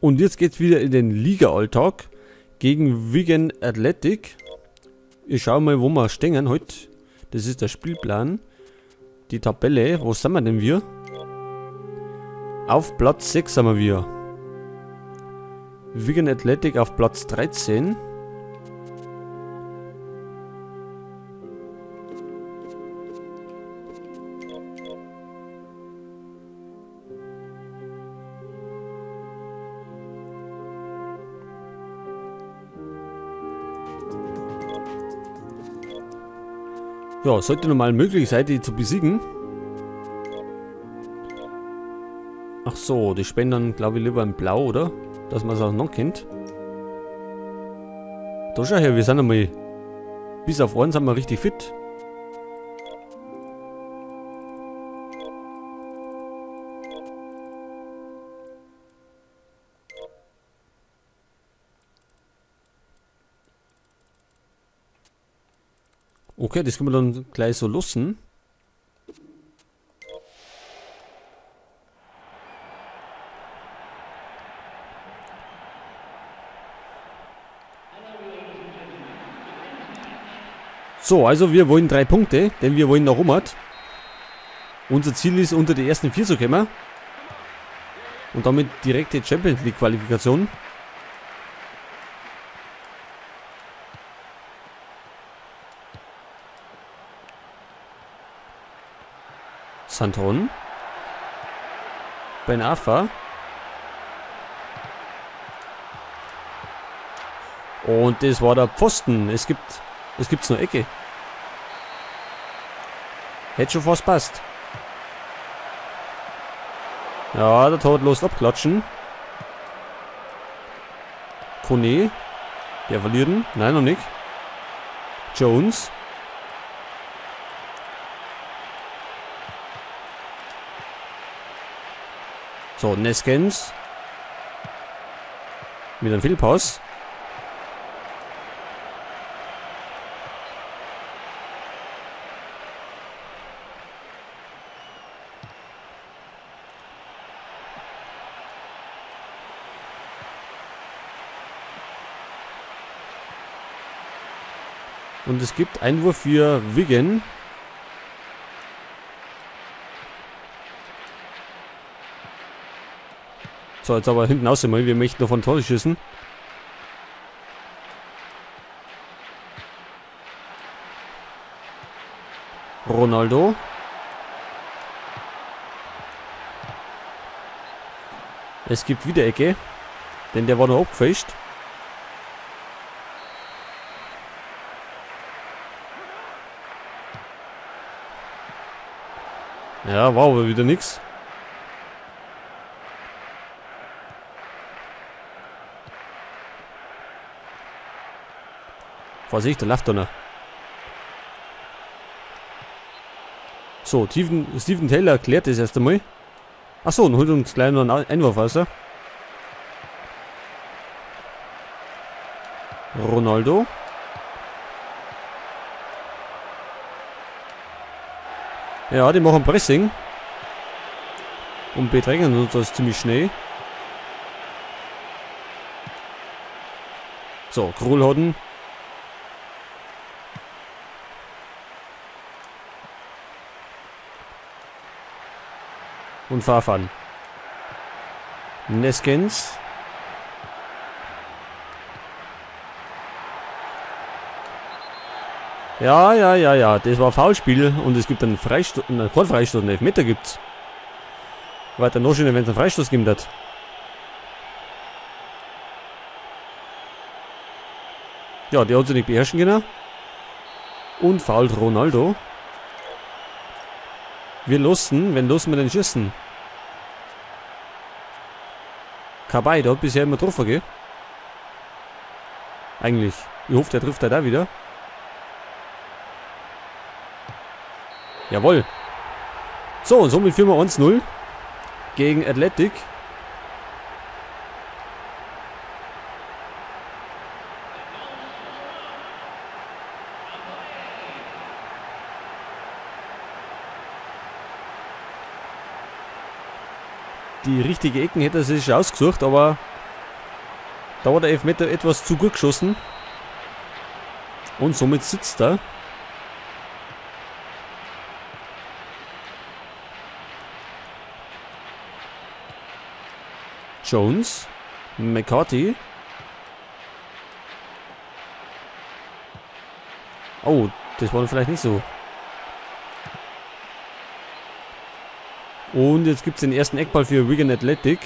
Und jetzt geht's wieder in den Liga-Alltag gegen Wigan Athletic. Ich schau mal, wo wir stehen heute. Das ist der Spielplan. Die Tabelle, wo sind wir denn wir? Auf Platz 6 sind wir. Wigan Athletic auf Platz 13. Ja, sollte normal möglich sein, die zu besiegen. Ach so, die spielen dann, glaube ich, lieber in Blau, oder? Dass man es auch noch kennt. Da schau her, wir sind einmal. Bis auf einen sind wir richtig fit. Okay, das können wir dann gleich so lassen. So, also wir wollen 3 Punkte, denn wir wollen nach Romad. Unser Ziel ist, unter die ersten 4 zu kommen. Und damit direkte Champions League Qualifikation. Santon. Ben Arfa. Und das war der Pfosten. Es gibt's nur Ecke. Hätte schon fast passt. Ja, der Tor hat los abklatschen. Kone. Der verliert ihn. Nein, noch nicht. Jones. So, Neskens. Mit einem Fehlpass. Und es gibt Einwurf für Wigan. So, jetzt aber hinten aus mal. Wir möchten noch von Tor schießen. Ronaldo. Es gibt wieder Ecke. Denn der war noch abgefälscht. Ja, war aber wieder nix. Vorsicht, der läuft da noch. So, Steven Taylor erklärt das erst einmal. Achso, und holt uns gleich noch einen Einwurf raus. Ronaldo. Ja, die machen Pressing. Und bedrängen uns das ziemlich schnell. So, Krul hat ihn. Und Farfan. Neskens. Ja. Das war Foulspiel und es gibt einen Freistoß, kein Freistoß, einen Elfmeter gibt's. Weiter noch schöner, wenn es einen Freistoß gibt hat. Ja, der hat sich nicht beherrschen können. Und fault Ronaldo. Wen lassen wir den schießen? Kabay, der hat bisher immer getroffen, gell? Eigentlich. Ich hoffe, der trifft da wieder. Jawohl. So, und somit führen wir 1-0 gegen Athletic. Die richtige Ecken hätte er sich ausgesucht, aber Da war der Elfmeter etwas zu gut geschossen. Und somit sitzt er. Jones. McCarthy. Oh, das war vielleicht nicht so. Und jetzt gibt es den ersten Eckball für Wigan Athletic.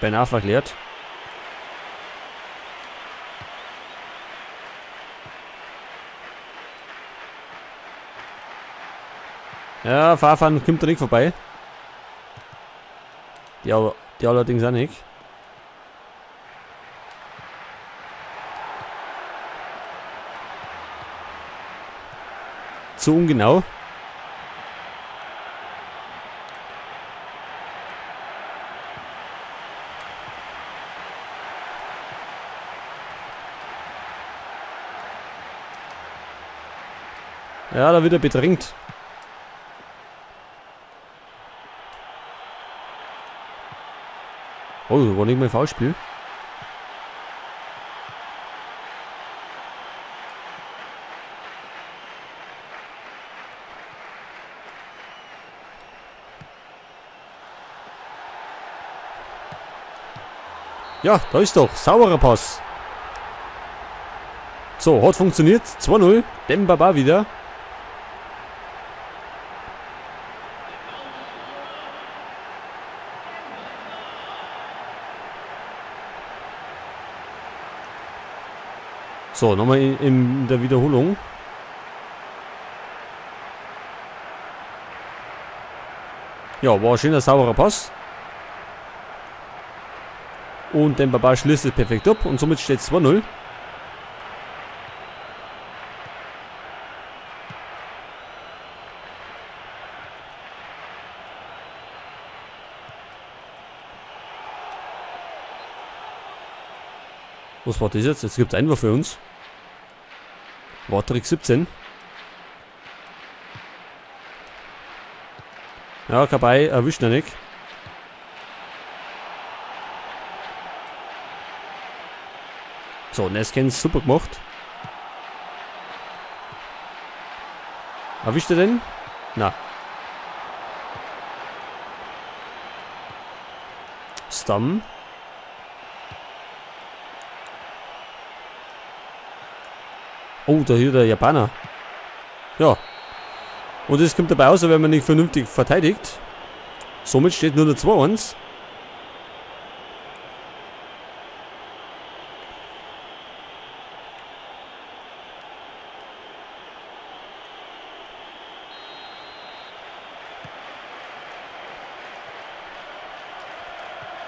Ben Arfa erklärt. Ja, Fahrfahren kommt da nicht vorbei. Die allerdings auch nicht. Zu ungenau. Ja, da wird er bedrängt. Oh, war nicht mal ein Foulspiel. Ja, da ist doch. Sauberer Pass. So, hat funktioniert. 2-0. Dembaba wieder. So, nochmal in der Wiederholung. Ja, war ein schöner, sauberer Pass. Und Dembaba schließt es perfekt ab und somit steht es 2-0. Was war das jetzt? Jetzt gibt es Einwurf für uns. War Trick 17. Ja, Kabay erwischt er nicht. So, Neskens super gemacht. Erwischt er den? Na. Stam. Oh, da hier der Japaner. Ja. Und es kommt dabei aus, wenn man nicht vernünftig verteidigt. Somit steht nur der 2-1.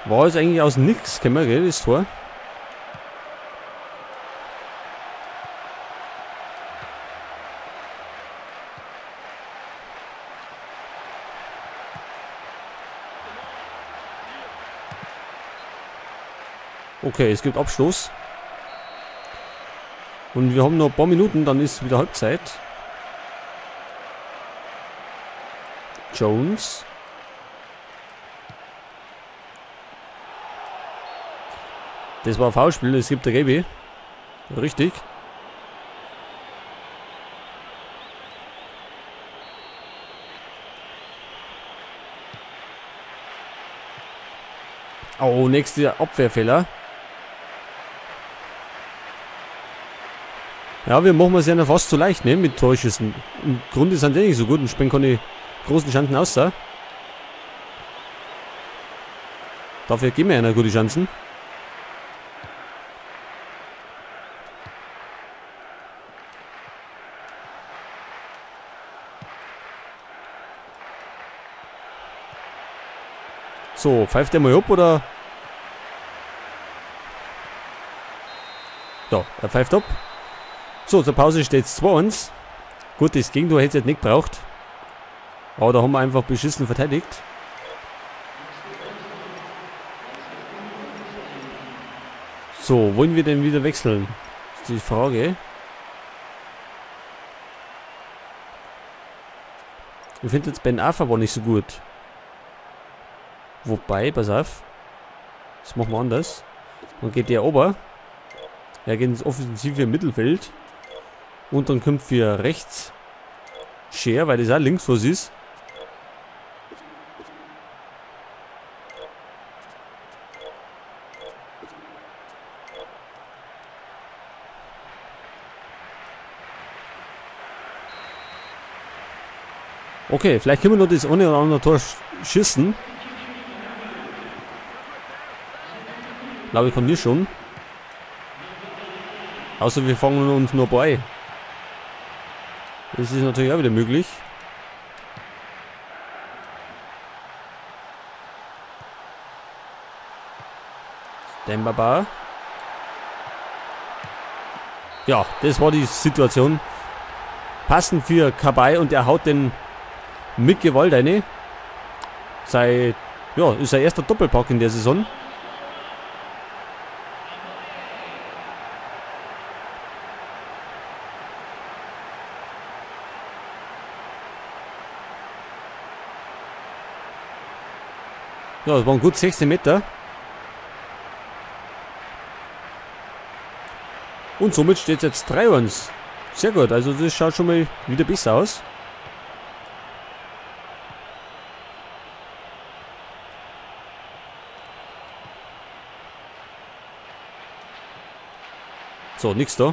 War es eigentlich aus nix, kennen wir, das Tor. Okay, es gibt Abschluss. Und wir haben noch ein paar Minuten, dann ist wieder Halbzeit. Jones. Das war ein Foulspiel, es gibt der Gelbe. Richtig. Oh, nächster Abwehrfehler. Ja, wir machen es ja noch fast zu leicht, ne, mit Torschüssen. Im Grunde sind die nicht so gut und spielen keine großen Chancen aus. Da. Dafür geben wir ja gute Chancen. So, pfeift der mal ab, oder? Ja, er pfeift ab. So, zur Pause steht es 2-1. Gut, das Gegentor hätte es jetzt nicht gebraucht. Aber da haben wir einfach beschissen verteidigt. So, wollen wir denn wieder wechseln? Das ist die Frage. Ich finde jetzt Ben Arfa war nicht so gut. Wobei, pass auf. Das machen wir anders. Dann geht der ober. Er geht ins offensive Mittelfeld. Und dann kommt für rechts Scher, weil das auch Linksfuß ist. Okay, vielleicht können wir noch das eine oder andere Tor schießen. Glaube ich, kann nicht schon. Außer wir fangen uns nur bei. Das ist natürlich auch wieder möglich. Dembaba. Ja, das war die Situation. Passend für Kabay und er haut den mit Gewalt rein. Ist sein erster Doppelpack in der Saison. Ja, das waren gut 16 Meter. Und somit steht es jetzt 3-1. Sehr gut, also das schaut schon mal wieder besser aus. So, nix da.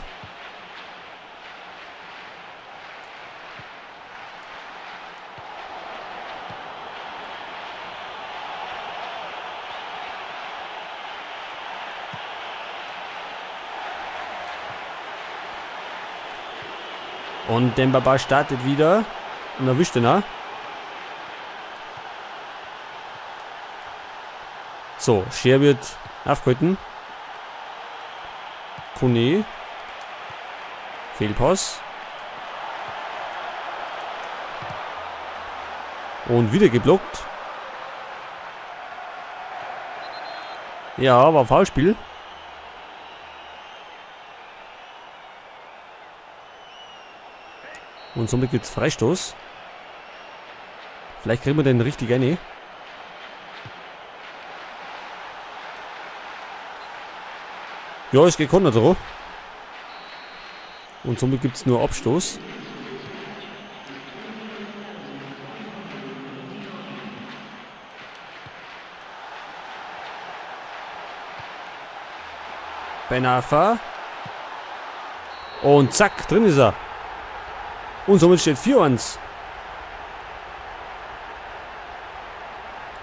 Und Dembaba startet wieder und erwischt ihn auch. So, Scher wird aufgehalten. Kone. Fehlpass. Und wieder geblockt. Ja, war Foulspiel. Und somit gibt es Freistoß. Vielleicht kriegen wir den richtig rein. Ja, ist gekonnt, oder? Und somit gibt es nur Abstoß. Benafa. Und zack, drin ist er. Und somit steht 4-1.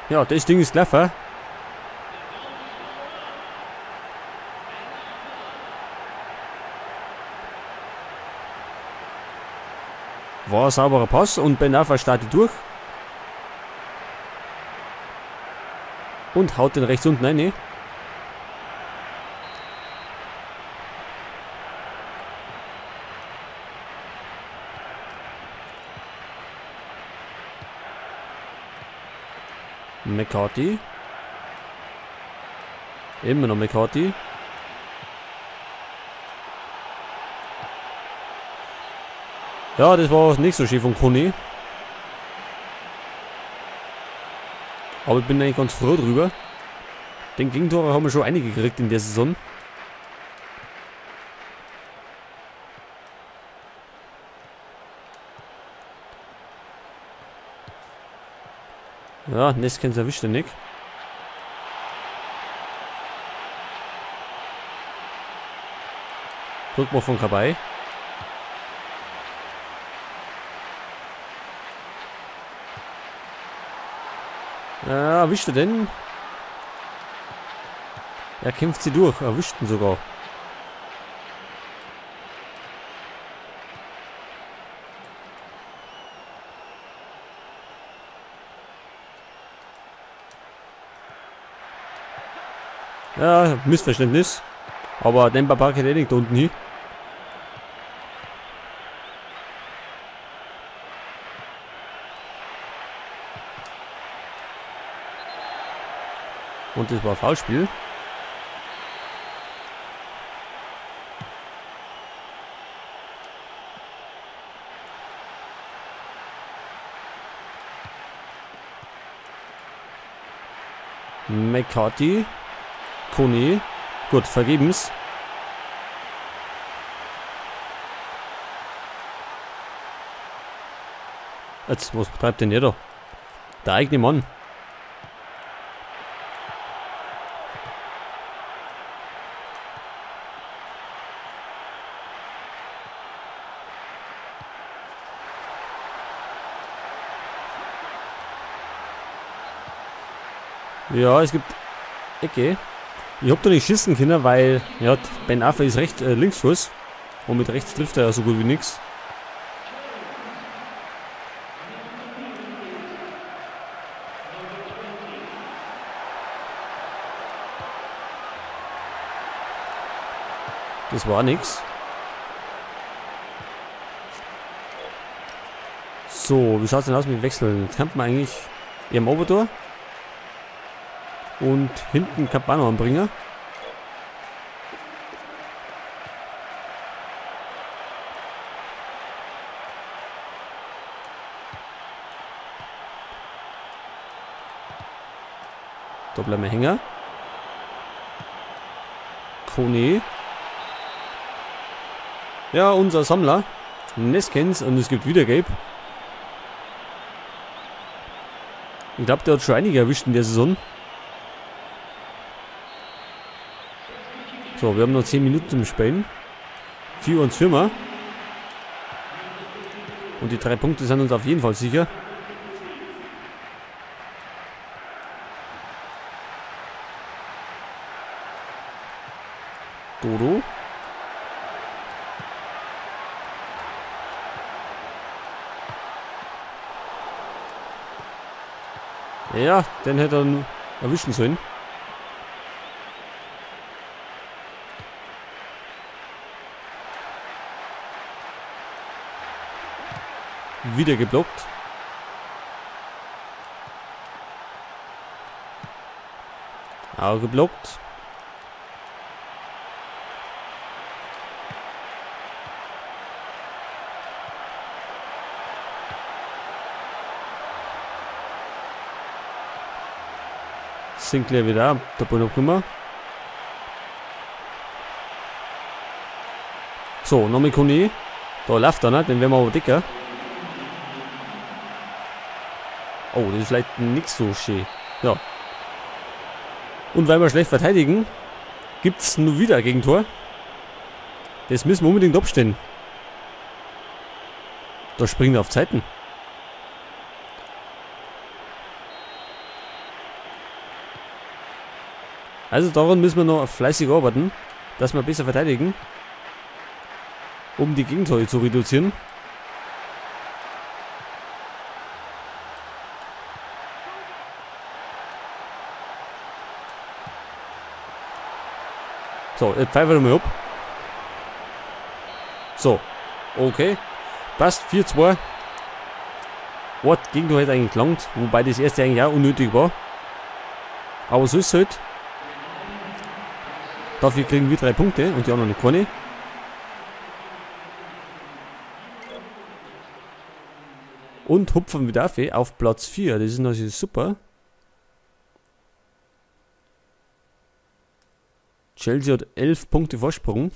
Ja, das Ding ist clever. War ein sauberer Pass und Benafa startet durch. Und haut den rechts unten rein. McCarthy. Immer noch McCarthy. Ja, das war nicht so schön von Kone. Aber ich bin eigentlich ganz froh drüber. Den Gegentore haben wir schon einige gekriegt in der Saison. Ja, Neskens erwischt er nicht. Guck mal von Kabay. Ja, erwischt er denn? Er kämpft sie durch, erwischt ihn sogar. Ja, Missverständnis. Aber Dembaba geht nicht da unten hin. Und das war Foulspiel. McCarthy. Kone. Gut, vergebens. Jetzt, was treibt denn der da? Der eigene Mann. Ja, es gibt Ecke. Ich hab da nicht schießen können, weil ja, Ben Affe ist recht Linksfuß. Und mit rechts trifft er ja so gut wie nichts. Das war nix. So, wie schaut es denn aus mit Wechseln? Jetzt kann man eigentlich eher am Obertor. Und hinten Cabano anbringen. Da bleiben wir hängen. Kone. Ja, unser Sammler. Neskens und es gibt wieder Gelb. Ich glaube, der hat schon einige erwischt in der Saison. So, wir haben noch 10 Minuten zum Spielen. 4-1 Firma. Und die 3 Punkte sind uns auf jeden Fall sicher. Dodo. Ja, den hätte er erwischen sollen. Wieder geblockt. Auch geblockt. Sinclair wieder ab, der Ball noch immer. So, nochmal Kone. Da läuft er nicht, den werden wir aber dicker. Oh, das ist vielleicht nicht so schön. Ja. Und weil wir schlecht verteidigen, gibt es nur wieder ein Gegentor. Das müssen wir unbedingt abstellen. Da springen wir auf Zeiten. Also daran müssen wir noch fleißig arbeiten, dass wir besser verteidigen, um die Gegentore zu reduzieren. So, jetzt pfeifen wir mal ab. So, okay. Passt, 4-2. Ort Gegentor hätte eigentlich gelangt, wobei das erste eigentlich auch unnötig war. Aber so ist es halt. Dafür kriegen wir 3 Punkte und die anderen keine. Und hupfen wieder auf Platz 4. Das ist natürlich super. Chelsea hat 11 Punkte Vorsprung.